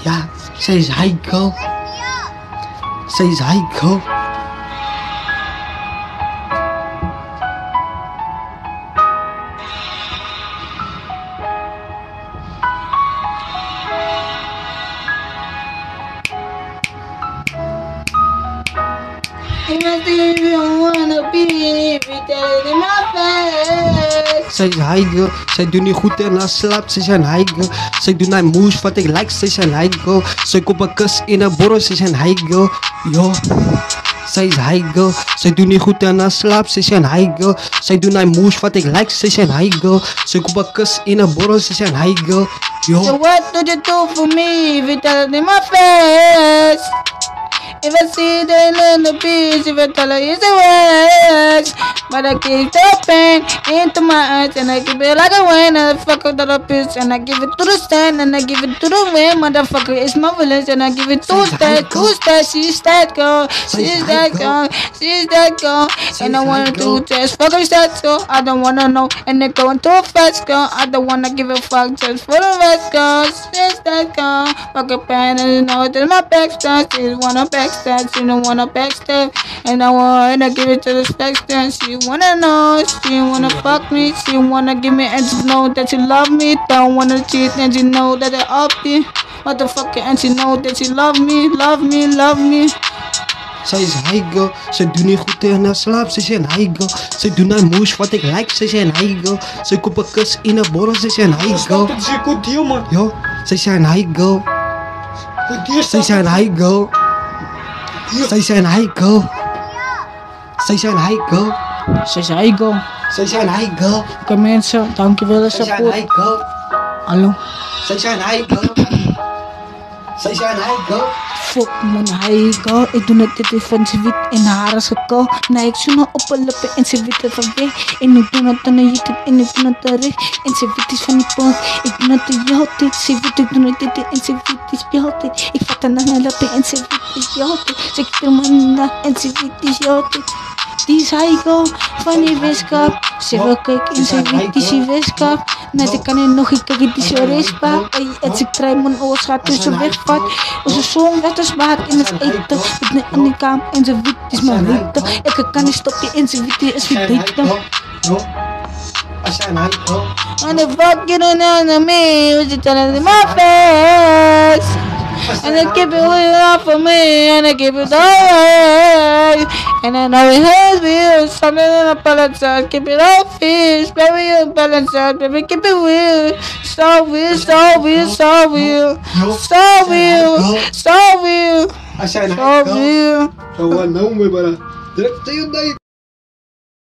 Ja, zij is Heiko. Zij is Heiko. Zij is Heiko, zij doet niet goed en haar slaapt, zij zijn Heiko. Zij doet naar moes wat ik like, zij zijn Heiko. Zij koopt een kus in een borrel, zij zijn Heiko. Yo, zij is Heiko. Zij doet niet goed en haar slaapt, zij zijn Heiko. Zij doet naar moes wat ik like, zij zijn Heiko. Zij koopt een kus in een borrel, zij zijn Heiko. Yo. So what do you do for me if you tell it in my face? If I see the little piece, if I tell her it's a waste. But I keep the pain into my eyes and I keep it like a wine. And I fuck with the piece and I give it to the stand and I give it to the wind. Motherfucker, it's my village and I give it to that. Who's that? She's that girl. She's that girl. She's that girl. And I wanna do just fuck with that girl. I don't wanna know. And they're going too fast, girl. I don't wanna give a fuck just for the rest, girl. She's that girl. Fuck a pan and you know that my backstab. She wanna backstab. She don't wanna backstab. And I wanna give it to the backstab. She wanna know. She wanna fuck me. She wanna give me and she know that she love me. Don't wanna cheat and she know that I up me. Motherfucker and she know that she love me. Love me, love me. Zij is Heiko, zij doet niet goed in haar slaap, zij zijn Heiko. Zij doet naar moes wat ik like, zij zijn Heiko. Zij koopt een kus in een borrel, zij zijn Heiko. Yo, zij zijn Heiko. Zij zijn Heiko. Zij zijn Heiko. Zij zijn Heiko. Zij is Heiko. Zij zijn Heiko. Oké mensen, dankjewel voor Zij zijn support. Heiko. Hallo. Zij zijn Heiko. Zij zijn Heiko. Fuck mijn Heiko. Ik doe net dit van ze wit en haar is gekauw. Nee, ik zoen op een lippen en ze wit van weg. En ik doe het aan YouTube en ik doe het recht. En ze wit is van die poot. Ik doe het de altijd. Ze wit, ik doe het dit en ze wit is bij altijd. Ik vat aan haar lippen en ze wit is bij altijd. Ze kijkt me na en ze wit is bij altijd. Die is Heiko van die Westkap. Ze wil kijken en ze wit is die Westkap. Nee, ik kan niet nog een kijken die ze respaat. En ze krijgt mijn oor schat tussen wegvat. Onze zoon werd dus maat in het eten. Ik ben aan die kamer en ze wit is mijn witte. Ik kan niet stoppen en ze wit is verdrietig. Zij zijn Heiko. And the fuck you don't know me, what you telling in my face? And I keep it way up for me, and I keep it away. And I know it hurts me, something in a apologize. Keep it all fish, baby, you balance, baby, keep it real. So real, so real, so real. So real, so real. Zij zijn So Heiko. real. Zo, nou, maar. Direct tegen